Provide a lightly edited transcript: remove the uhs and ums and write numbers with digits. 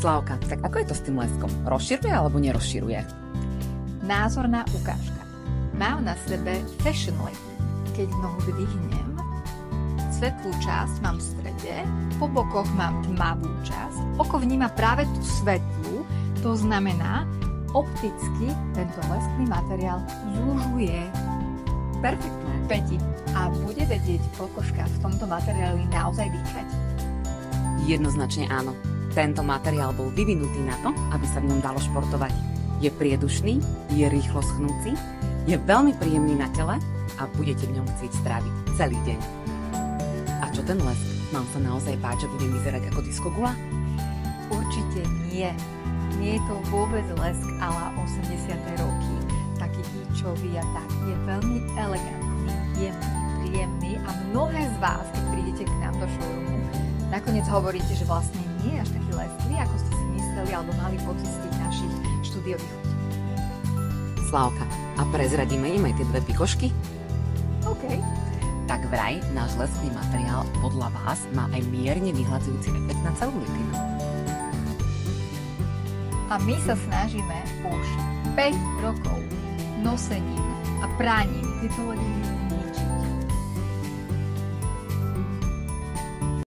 Slávka, tak ako je to s tým leskom? Rozširuje alebo nerozširuje? Názorná ukážka. Mám na sebe fashion leg. Keď nohu dvihnem, svetlú časť mám v strede, po bokoch mám tmavú časť, oko vníma práve tú svetlú, to znamená, opticky tento lesklý materiál zužuje. Perfektné. Peti, a bude vedieť kokoška v tomto materiáli naozaj dýchať? Jednoznačne áno. Tento materiál bol vyvinutý na to, aby sa v ňom dalo športovať. Je priedušný, je rýchlo schnúci, je veľmi príjemný na tele a budete v ňom chcieť stráviť celý deň. A čo ten lesk? Mám sa naozaj báť, že budem vyzerať ako diskogula? Určite nie. Nie je to vôbec lesk a la 80. roky. Taký díčový a tak. Je veľmi elegantný, jemný, príjemný a mnohé z vás, keď prídete k nám do showroomu, nakoniec hovoríte, že vlastne nie je až taký lesklý, ako ste si mysleli alebo mali pocit z tých našich štúdiových chutí. Slávka, a prezradíme im aj tie dve pikošky? OK. Tak vraj, náš lesklý materiál podľa vás má aj mierne vyhladzujúci efekt na celulitínu. A my sa snažíme už 5 rokov nosením a práním tieto legíny